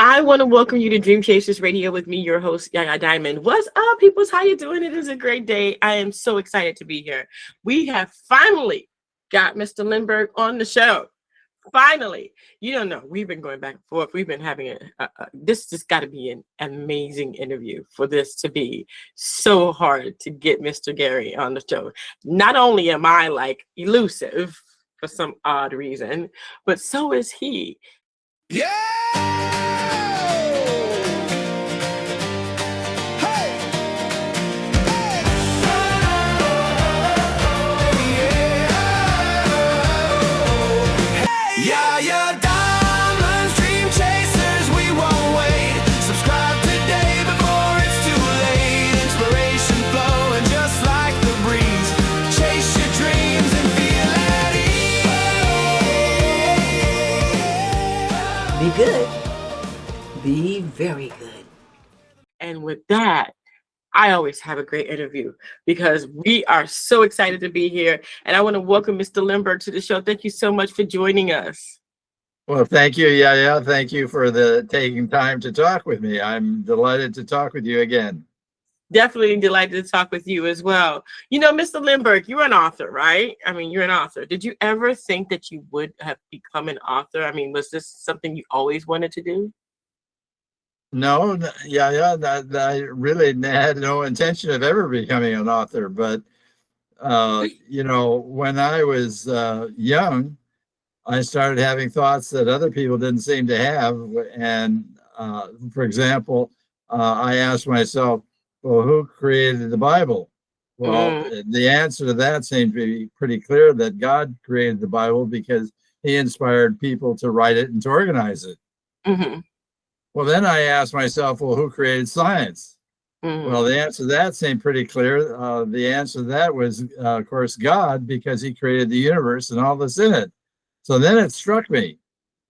I want to welcome you to Dream Chasers Radio with me, your host, Yaya Diamond. What's up, peoples? How you doing? It is a great day. I am so excited to be here. We have finally got Mr. Lindberg on the show. Finally. You don't know. We've been going back and forth. We've been having this just got to be an amazing interview for this to be so hard to get Mr. Gary on the show. Not only am I like elusive for some odd reason, but so is he. Yeah! Yaya Diamonds, Dream Chasers, we won't wait. Subscribe today before it's too late. Inspiration flowing just like the breeze. Chase your dreams and feel at ease. Be good. Be very good. And with that, I always have a great interview because we are so excited to be here. And I want to welcome Mr. Lindberg to the show. Thank you so much for joining us. Well, thank you, Yaya. Thank you for taking time to talk with me. I'm delighted to talk with you again. Definitely delighted to talk with you as well. You know, Mr. Lindberg, you're an author, right? I mean, you're an author. Did you ever think that you would have become an author? I mean, was this something you always wanted to do? No, Yaya, I really had no intention of ever becoming an author. But, when I was young, I started having thoughts that other people didn't seem to have. And, for example, I asked myself, well, who created the Bible? Well, the answer to that seemed to be pretty clear, that God created the Bible because he inspired people to write it and to organize it. Mm-hmm. Well, then I asked myself, well, who created science? Mm-hmm. Well, the answer to that seemed pretty clear. The answer to that was, of course, God, because he created the universe and all that's in it. So then it struck me,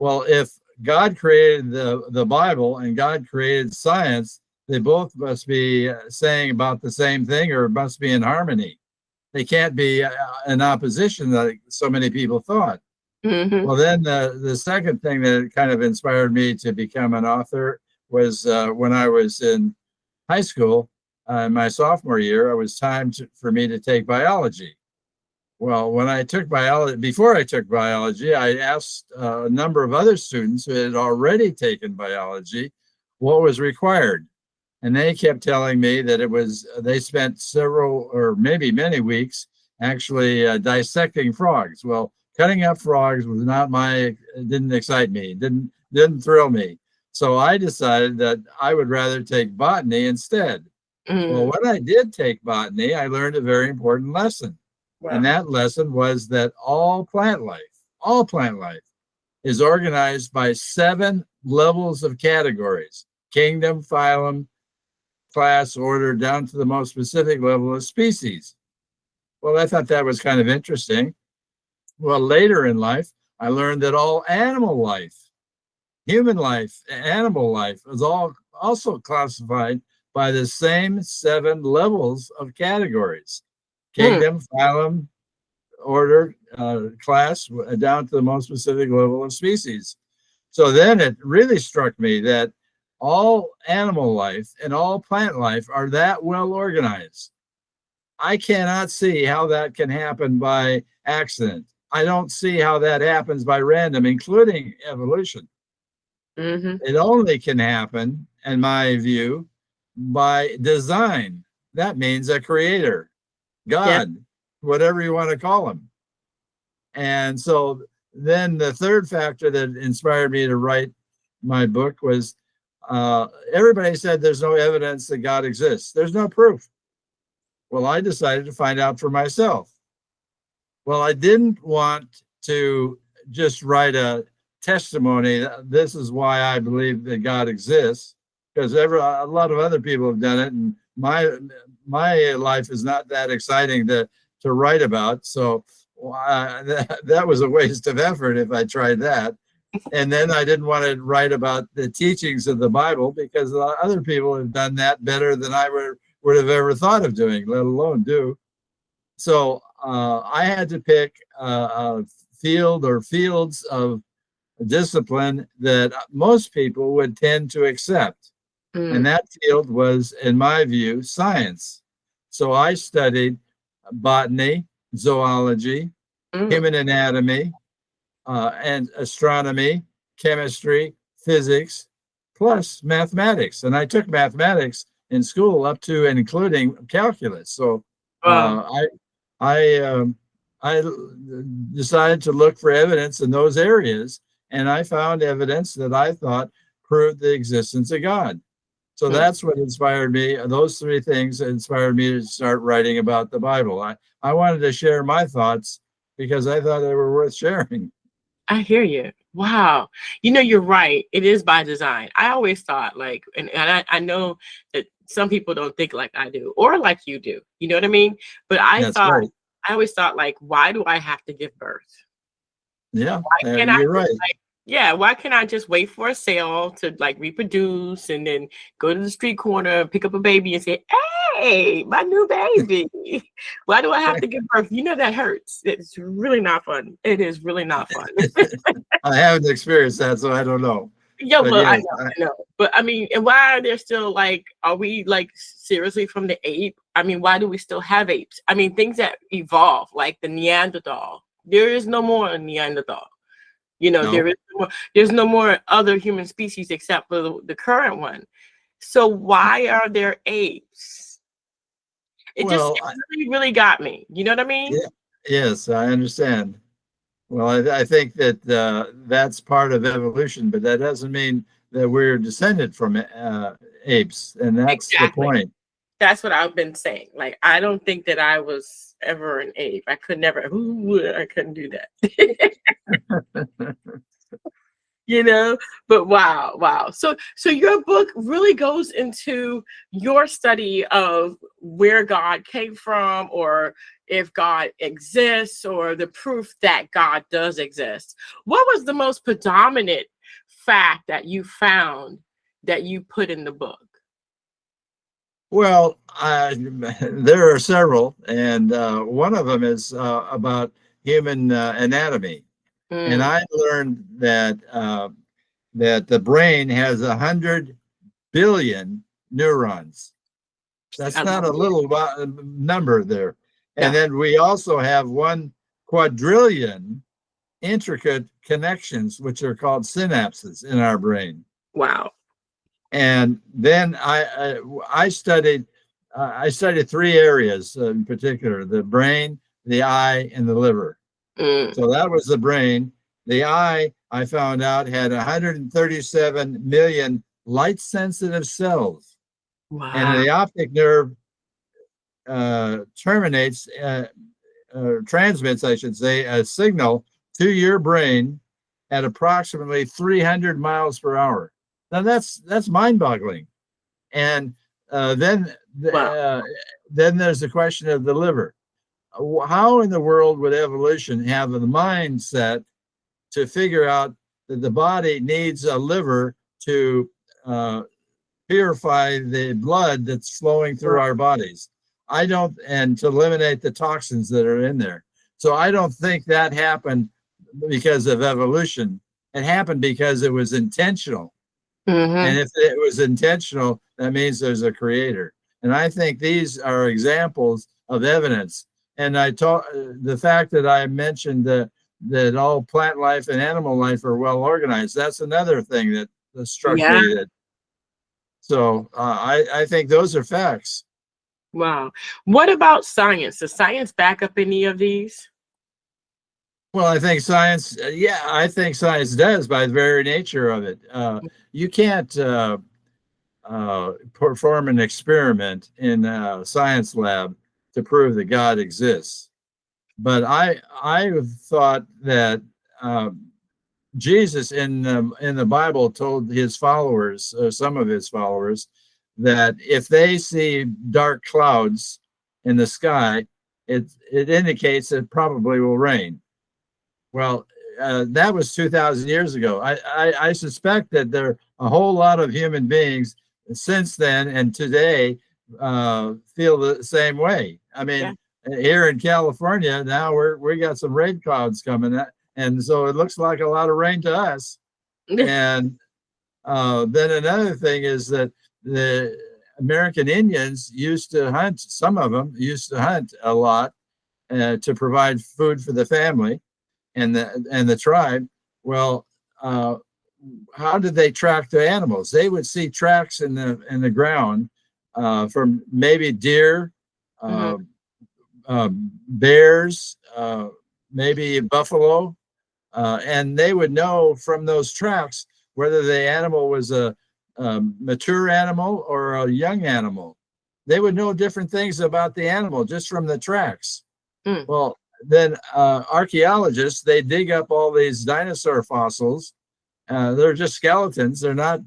well, if God created the Bible and God created science, they both must be saying about the same thing, or must be in harmony. They can't be in opposition like so many people thought. Mm-hmm. Well, then the second thing that kind of inspired me to become an author was when I was in high school, my sophomore year, it was time for me to take biology. Well, when I took biology, before I took biology, I asked a number of other students who had already taken biology what was required. And they kept telling me that they spent several or maybe many weeks actually dissecting frogs. Well, cutting up frogs was didn't excite me, didn't thrill me. So I decided that I would rather take botany instead. Well, when I did take botany, I learned a very important lesson. Wow. And that lesson was that all plant life is organized by 7 levels of categories: kingdom, phylum, class, order, down to the most specific level of species. Well, I thought that was kind of interesting. Well, later in life, I learned that all animal life, human life, animal life is all also classified by the same 7 levels of categories: kingdom, phylum, order, class, down to the most specific level of species. So then it really struck me that all animal life and all plant life are that well organized. I cannot see how that can happen by accident. I don't see how that happens by random, including evolution. Mm-hmm. It only can happen, in my view, by design. That means a creator, God, whatever you want to call him. And so then the third factor that inspired me to write my book was everybody said there's no evidence that God exists. There's no proof. Well, I decided to find out for myself. Well, I didn't want to just write a testimony. This is why I believe that God exists, because a lot of other people have done it, and my life is not that exciting to write about. So that was a waste of effort if I tried that. And then I didn't want to write about the teachings of the Bible, because other people have done that better than I would have ever thought of doing, let alone do. So I had to pick a field or fields of discipline that most people would tend to accept. And that field was, in my view, science. So I studied botany, zoology, Mm. human anatomy, and astronomy, chemistry, physics, plus mathematics. And I took mathematics in school up to and including calculus. So Wow. I I decided to look for evidence in those areas, and I found evidence that I thought proved the existence of God. So Mm. that's what inspired me. Those three things inspired me to start writing about the Bible. I wanted to share my thoughts because I thought they were worth sharing. I hear you. Wow. You know, you're right. It is by design. I always thought like, and I know that some people don't think like I do or like you do. You know what I mean? But That's right. I always thought like, why do I have to give birth? Yeah, Why can't I you're just right. like, yeah, why can't I just wait for a sale to like reproduce and then go to the street corner, pick up a baby and say, hey, my new baby. Why do I have to give birth? You know, that hurts. It's really not fun. It is really not fun. I haven't experienced that, so I don't know. Yeah, But well, I yes, know, I know. But I mean, and why are there still like, are we like seriously from the ape? I mean, why do we still have apes? I mean, things that evolve, like the Neanderthal. There is no more Neanderthal. You know, no. there's no more other human species except for the current one. So why are there apes? Well, It really, really got me. You know what I mean? yeah, yes, I understand. Well, I think that that's part of evolution, but that doesn't mean that we're descended from apes, and that's the Exactly. point. That's what I've been saying. Like, I don't think that I was ever an ape. I could never. Ooh, I couldn't do that. You know, but wow. So your book really goes into your study of where God came from, or if God exists, or the proof that God does exist. What was the most predominant fact that you found that you put in the book? Well, there are several, and one of them is about human anatomy. And Mm, I learned that the brain has 100 billion neurons. That's I not love a it. little number there. And No, then we also have 1 quadrillion intricate connections, which are called synapses in our brain. wow. And then I studied three areas in particular: the brain, the eye, and the liver. Mm, So that was the brain. The eye, I found out, had 137 million light sensitive cells. And wow. the optic nerve transmits, I should say, a signal to your brain at approximately 300 miles per hour. Now that's mind-boggling. And uh, then Wow. then there's the question of the liver. How in the world would evolution have the mindset to figure out that the body needs a liver to uh, purify the blood that's flowing through our bodies? I don't, and to eliminate the toxins that are in there. So I don't think that happened because of evolution. It happened because it was intentional. And Mm-hmm. if it was intentional, that means there's a creator. And I think these are examples of evidence. And I taught the fact that I mentioned that all plant life and animal life are well organized. That's another thing that struck Yeah. me. So I think those are facts. Wow. What about science? Does science back up any of these? Well, I think science, yeah, I think science does by the very nature of it. You can't perform an experiment in a science lab to prove that God exists. But I thought that Jesus in the Bible told his followers, some of his followers, that if they see dark clouds in the sky, it indicates it probably will rain. Well, that was 2,000 years ago. I suspect that there are a whole lot of human beings since then and today feel the same way. I Yeah. mean, here in California now we got some rain clouds coming. and so it looks like a lot of rain to us. And then another thing is that the American Indians used to hunt. Some of them used to hunt a lot to provide food for the family and the tribe. Well, how did they track the animals? They would see tracks in the ground from maybe deer, bears, maybe buffalo, and they would know from those tracks whether the animal was a mature animal or a young animal. They would know different things about the animal just from the tracks. Well, then archaeologists, they dig up all these dinosaur fossils. They're just skeletons. They're not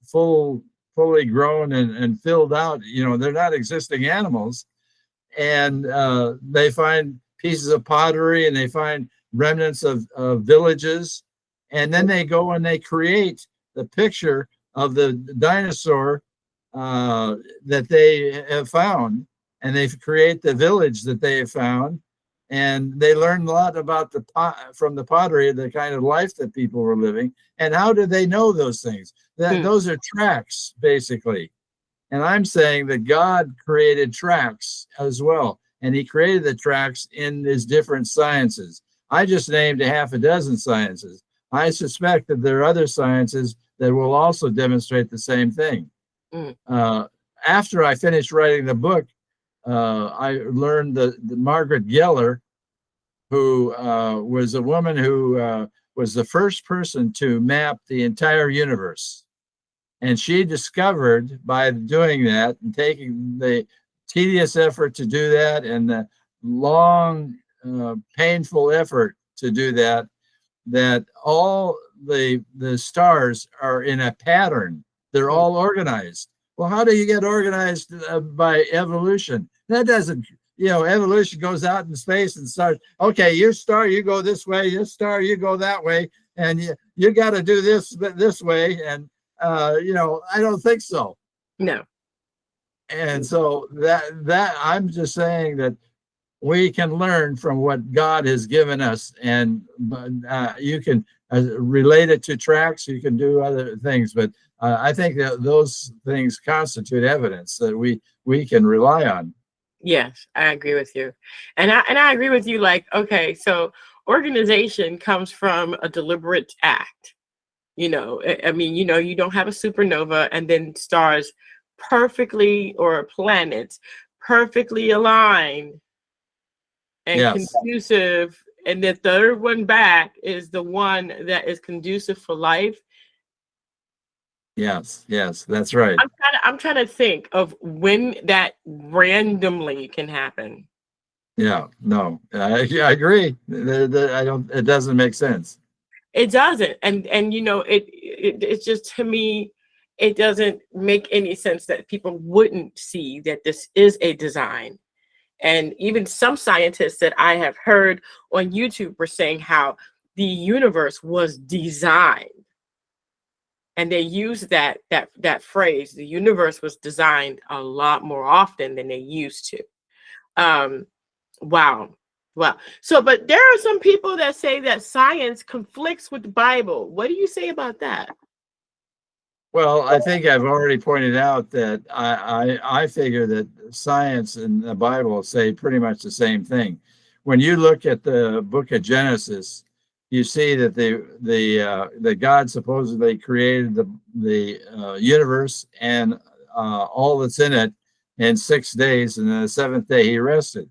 fully grown and filled out. You know, they're not existing animals. And they find pieces of pottery, and they find remnants of villages. And then they go and they create the picture of the dinosaur that they have found, and they create the village that they have found. And they learn a lot about from the pottery, the kind of life that people were living. And how do they know those things? Those are tracks, basically. And I'm saying that God created tracks as well. And he created the tracks in his different sciences. I just named a half a dozen sciences. I suspect that there are other sciences that will also demonstrate the same thing. After I finished writing the book, I learned that Margaret Geller, who was a woman who was the first person to map the entire universe. And she discovered by doing that and taking the tedious effort to do that and the long, painful effort to do that, that all the stars are in a pattern. They're all organized. Well, how do you get organized by evolution? That doesn't, evolution goes out in space and starts, okay, your star, you go this way, your star, you go that way, and you got to do this way. And, I don't think so. No. And so that I'm just saying that we can learn from what God has given us, and you can relate it to tracks. You can do other things, but I think that those things constitute evidence that we can rely on. Yes, I agree with you, and I agree with you. Like, okay, so organization comes from a deliberate act. I mean, you don't have a supernova and then stars perfectly, or planets perfectly aligned and conducive, and the third one back is the one that is conducive for life. Yes, that's right. I'm trying to think of when that randomly can happen. Yeah, no, I agree. It doesn't make sense. It doesn't, and it's just, to me, it doesn't make any sense that people wouldn't see that this is a design. And even some scientists that I have heard on YouTube were saying how the universe was designed, and they use that phrase, the universe was designed, a lot more often than they used to. Wow. So, but there are some people that say that science conflicts with the Bible. What do you say about that? Well, I think I've already pointed out that I figure that science and the Bible say pretty much the same thing. When you look at the book of Genesis, you see that that God supposedly created the universe and all that's in it in 6 days, and then the seventh day he rested.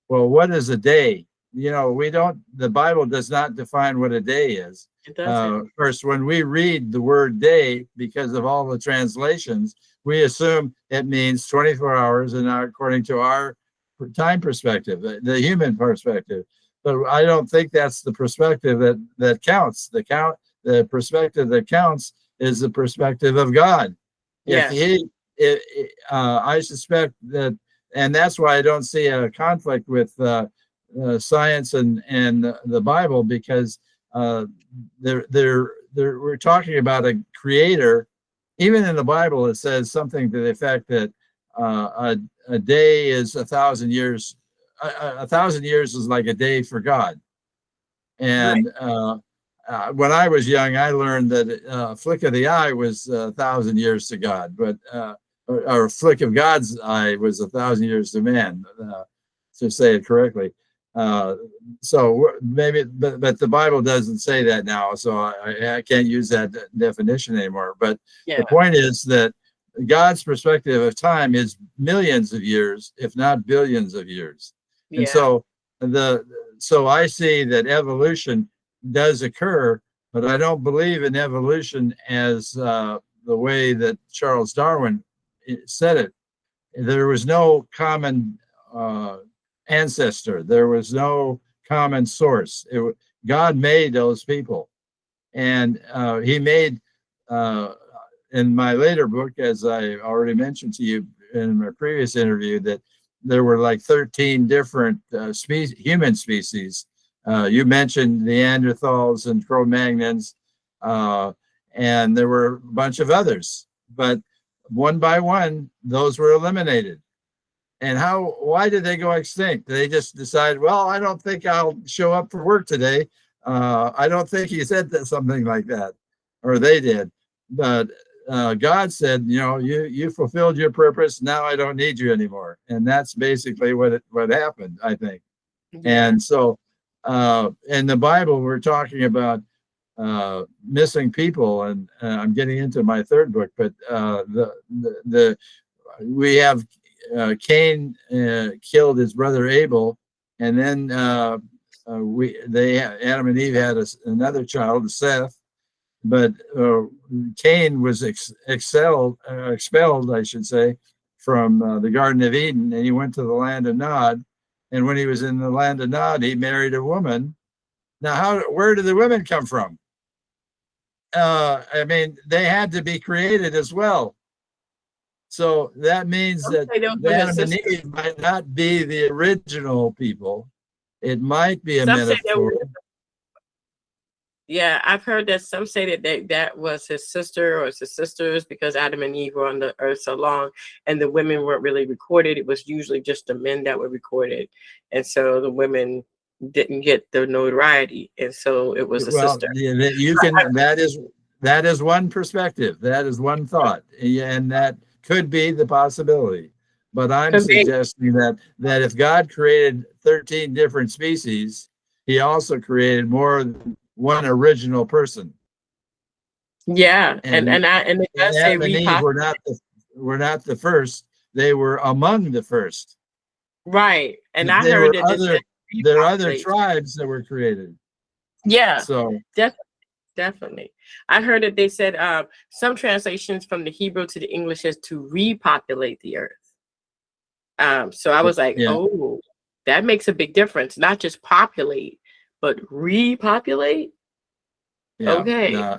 Well, what is a day? The Bible does not define what a day is. It doesn't. Of course, when we read the word day, because of all the translations, we assume it means 24 hours, and according to our time perspective, the human perspective. But I don't think that's the perspective that counts. The perspective that counts is the perspective of God. Yeah. I suspect that, and that's why I don't see a conflict with science and the Bible, because we're talking about a creator. Even in the Bible, it says something to the effect that a day is 1,000 years. 1,000 years is like a day for God. And when I was young, I learned that a flick of the eye was 1,000 years to God, but or a flick of God's eye was 1,000 years to man, to say it correctly. So maybe, but the Bible doesn't say that now, so I can't use that definition anymore. But Yeah. the point is that God's perspective of time is millions of years, if not billions of years. Yeah. And so I see that evolution does occur, but I don't believe in evolution as the way that Charles Darwin said it. There was no common ancestor. There was no common source. God made those people, and he made, in my later book, as I already mentioned to you in my previous interview, that there were like 13 different human species. You mentioned Neanderthals and Cro-Magnons, and there were a bunch of others, but one by one, those were eliminated. And why did they go extinct? They just decided, well, I don't think I'll show up for work today. I don't think he said something like that, or they did. But God said, you fulfilled your purpose. Now I don't need you anymore. And that's basically what happened, I think. Yeah. And so in the Bible, we're talking about missing people, and I'm getting into my third book, but we have Cain killed his brother Abel, and then Adam and Eve had another child, Seth, but Cain was expelled, I should say, from the Garden of Eden, and he went to the land of Nod. And when he was in the land of Nod, he married a woman. Now, where did the women come from? I mean, they had to be created as well. So that means that Adam and Eve might not be the original people. It might be a metaphor. Yeah, I've heard that some say that was his sister or his sisters, because Adam and Eve were on the earth so long and the women weren't really recorded. It was usually just the men that were recorded. And so the women didn't get the notoriety. And so it was a sister. That is one perspective. That is one thought. And that could be the possibility. But I'm suggesting that if God created 13 different species, he also created more than one original person. Yeah, and it does say Adam and Eve were not the first; they were among the first. Right, and I heard that there are other tribes that were created. Yeah, so definitely. I heard that they said some translations from the Hebrew to the English is to repopulate the earth. So I was like, oh, that makes a big difference. Not just populate, but repopulate. Yeah, okay.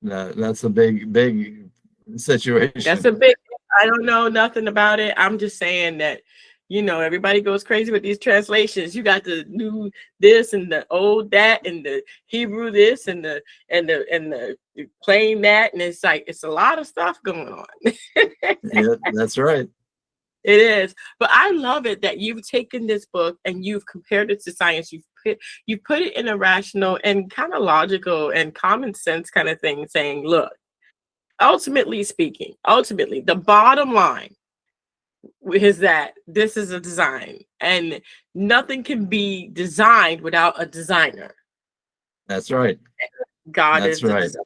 That's a big situation. That's a big. I don't know nothing about it. I'm just saying that, everybody goes crazy with these translations. You got the new this and the old that and the Hebrew this and the plain that, and it's like it's a lot of stuff going on. Yeah, that's right. It is, but I love it that you've taken this book and you've compared it to science. You put it in a rational and kind of logical and common sense kind of thing, saying, look, ultimately speaking, the bottom line is that this is a design, and nothing can be designed without a designer. That's right. God is the designer.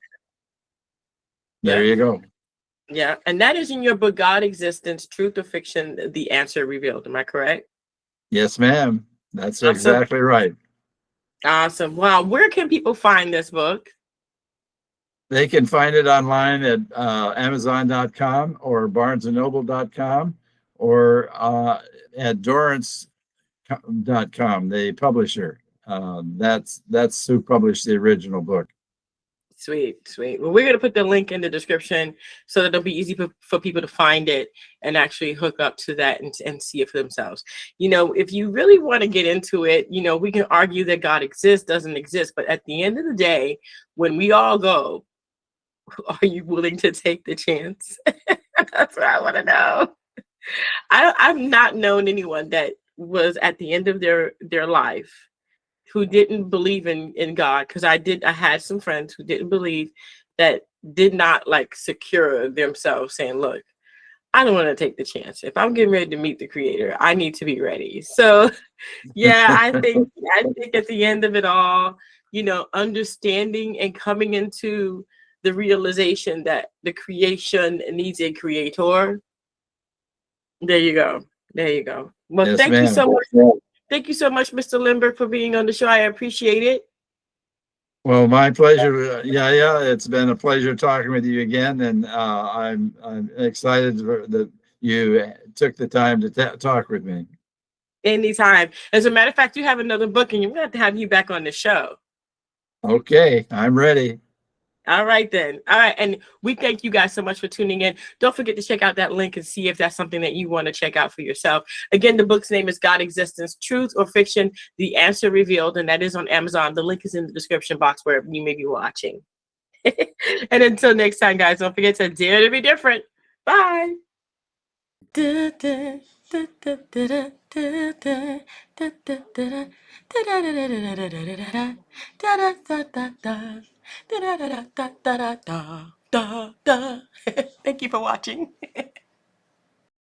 There you go. Yeah, and that is in your book, God Existence, Truth or Fiction, The Answer Revealed. Am I correct? Yes, ma'am. That's exactly right. Awesome. Wow. Where can people find this book? They can find it online at Amazon.com or BarnesandNoble.com or at Dorrance.com, the publisher. That's who published the original book. Sweet. Well, we're going to put the link in the description so that it'll be easy for people to find it and actually hook up to that and see it for themselves. If you really want to get into it, we can argue that God exists, doesn't exist. But at the end of the day, when we all go, are you willing to take the chance? That's what I want to know. I've not known anyone that was at the end of their life who didn't believe in God, because I had some friends who didn't believe, that did not like secure themselves, saying, look, I don't want to take the chance. If I'm getting ready to meet the creator, I need to be ready. So yeah, I think at the end of it all, understanding and coming into the realization that the creation needs a creator. There you go. There you go. Well, Yes, thank you ma'am. so much. Thank you so much, Mr. Lindberg, for being on the show. I appreciate it. Well, my pleasure. Yeah. It's been a pleasure talking with you again, and I'm excited that you took the time to talk with me. Anytime. As a matter of fact, you have another book, and we're going to have you back on the show. Okay, I'm ready. All right, then. All right. And we thank you guys so much for tuning in. Don't forget to check out that link and see if that's something that you want to check out for yourself. Again, the book's name is God Existence, Truth or Fiction, The Answer Revealed, and that is on Amazon. The link is in the description box wherever you may be watching. And until next time, guys, don't forget to dare to be different. Bye. Thank you for watching.